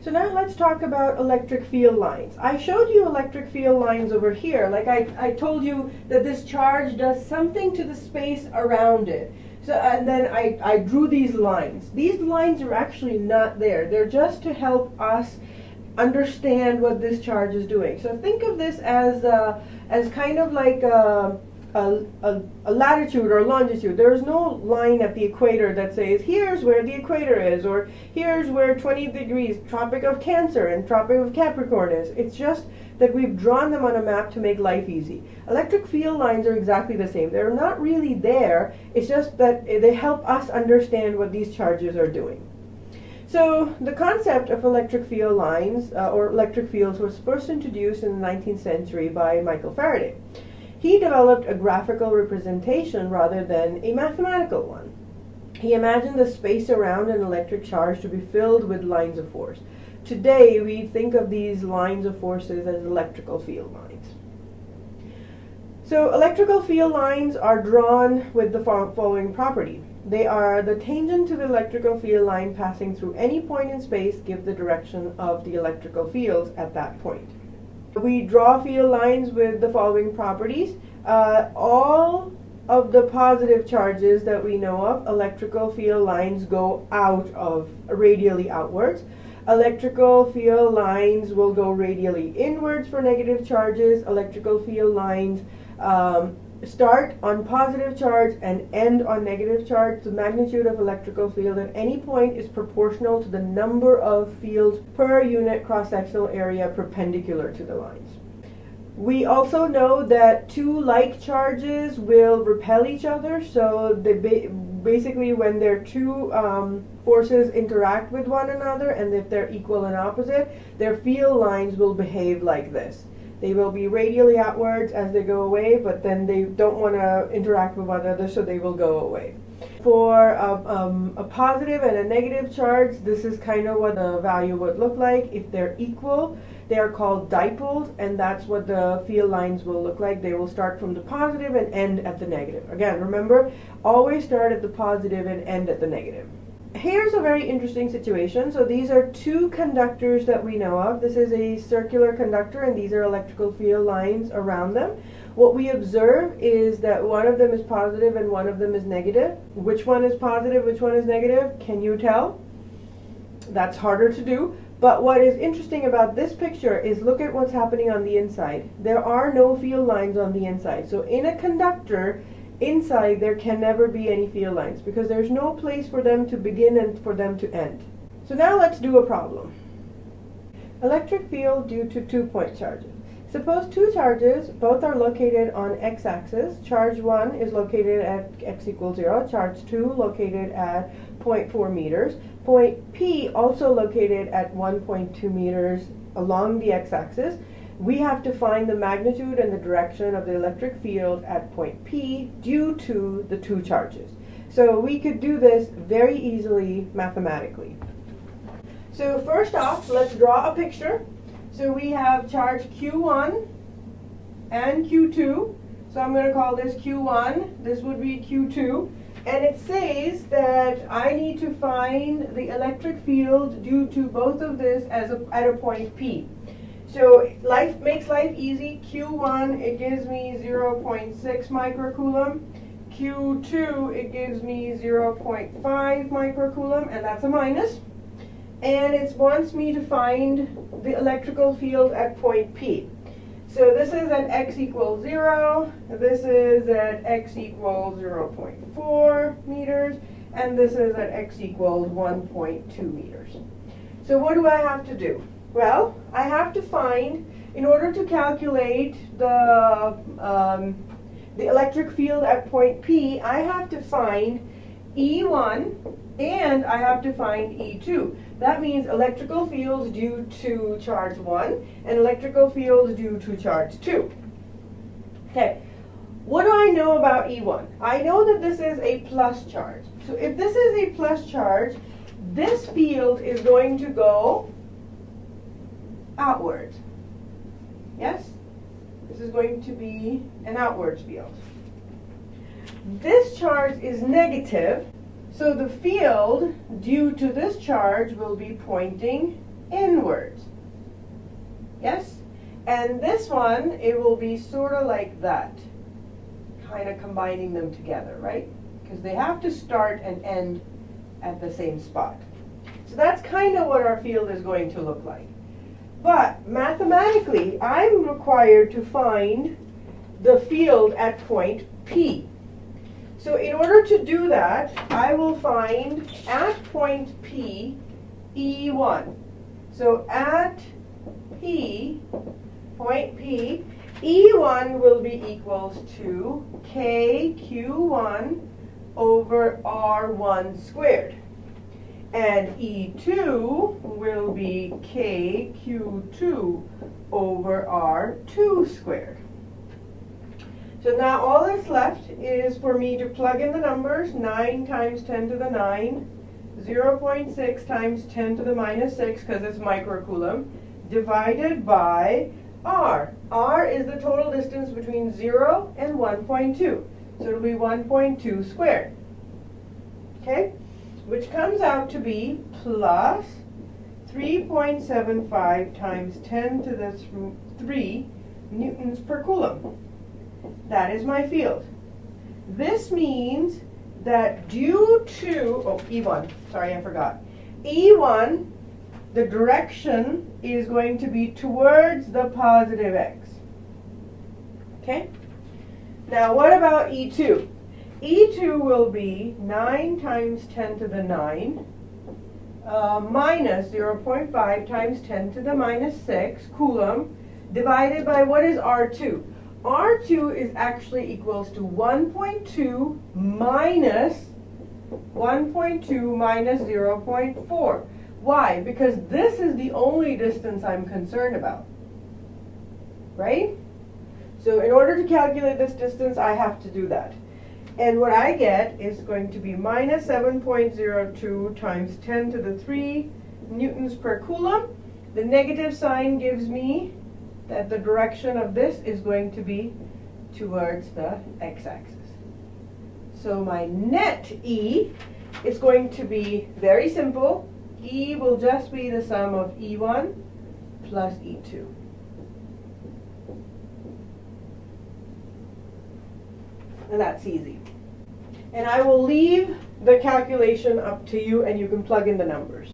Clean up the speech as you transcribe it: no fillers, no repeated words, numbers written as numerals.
So now let's talk about electric field lines. I showed you electric field lines over here. Like I told you that this charge does something to the space around it. So, and then I drew these lines. These lines are actually not there. They're just to help us understand what this charge is doing. So think of this as kind of like a latitude or longitude. There's no line at the equator that says here's where the equator is, or here's where 20 degrees Tropic of Cancer and Tropic of Capricorn is. It's just that we've drawn them on a map to make life easy. Electric field lines are exactly the same. They're not really there. It's just that they help us understand what these charges are doing. So the concept of electric field lines or electric fields was first introduced in the 19th century by Michael Faraday. He developed a graphical representation rather than a mathematical one. He imagined the space around an electric charge to be filled with lines of force. Today, we think of these lines of forces as electrical field lines. So electrical field lines are drawn with the following property. They are the tangent to the electrical field line passing through any point in space give the direction of the electrical fields at that point. We draw field lines with the following properties. All of the positive charges that we know of, electrical field lines go out of radially outwards. Electrical field lines will go radially inwards for negative charges. Electrical field lines start on positive charge and end on negative charge. The magnitude of electrical field at any point is proportional to the number of fields per unit cross-sectional area perpendicular to the lines. We also know that two like charges will repel each other, so they basically when their two forces interact with one another, and if they're equal and opposite, their field lines will behave like this. They will be radially outwards as they go away, but then they don't want to interact with one another, so they will go away. For a positive and a negative charge, this is kind of what the value would look like. If they're equal, they are called dipoles, and that's what the field lines will look like. They will start from the positive and end at the negative. Again, remember, always start at the positive and end at the negative. Here's a very interesting situation. So these are two conductors that we know of. This is a circular conductor, and these are electrical field lines around them. What we observe is that one of them is positive and one of them is negative. Which one is positive, which one is negative? Can you tell? That's harder to do. But what is interesting about this picture is look at what's happening on the inside. There are no field lines on the inside. So in a conductor, inside there can never be any field lines because there's no place for them to begin and for them to end. So now let's do a problem. Electric field due to 2-point charges. Suppose two charges, both are located on x-axis. Charge 1 is located at x equals 0. Charge 2 located at 0.4 meters. Point P also located at 1.2 meters along the x-axis. We have to find the magnitude and the direction of the electric field at point P due to the two charges. So we could do this very easily mathematically. So first off, let's draw a picture. So we have charge Q1 and Q2. So I'm going to call this Q1. This would be Q2. And it says that I need to find the electric field due to both of this at a point P. So life makes life easy. Q1, it gives me 0.6 microcoulomb. Q2, it gives me 0.5 microcoulomb, and that's a minus. And it wants me to find the electrical field at point P. So this is at x equals 0, this is at x equals 0.4 meters, and this is at x equals 1.2 meters. So what do I have to do? Well, I have to find, in order to calculate the electric field at point P, I have to find E1 and I have to find E2. That means electrical fields due to charge 1 and electrical fields due to charge 2. Okay, what do I know about E1? I know that this is a plus charge. So if this is a plus charge, this field is going to go outwards. Yes? This is going to be an outwards field. This charge is negative, so the field due to this charge will be pointing inwards. Yes? And this one, it will be sort of like that, kind of combining them together, right? Because they have to start and end at the same spot. So that's kind of what our field is going to look like. But mathematically, I'm required to find the field at point P. So in order to do that, I will find at point P, E1. So at P, point P, E1 will be equals to KQ1 over R1 squared. And E2 will be KQ2 over R2 squared. So now all that's left is for me to plug in the numbers. 9 times 10 to the 9, 0.6 times 10 to the minus 6, because it's microcoulomb, divided by R. R is the total distance between 0 and 1.2. So it'll be 1.2 squared. Okay? Which comes out to be plus 3.75 times 10 to the 3 newtons per coulomb. That is my field. This means that due to, E1, sorry, I forgot. E1, the direction is going to be towards the positive x. Okay? Now what about E2? E2 will be 9 times 10 to the 9 minus 0.5 times 10 to the minus 6 coulomb divided by what is R2? R2 is actually equals to 1.2 minus 0.4. Why? Because this is the only distance I'm concerned about. Right? So in order to calculate this distance, I have to do that. And what I get is going to be minus 7.02 times 10 to the 3 newtons per coulomb. The negative sign gives me that the direction of this is going to be towards the x-axis. So my net E is going to be very simple. E will just be the sum of E1 plus E2. And that's easy. And I will leave the calculation up to you, and you can plug in the numbers.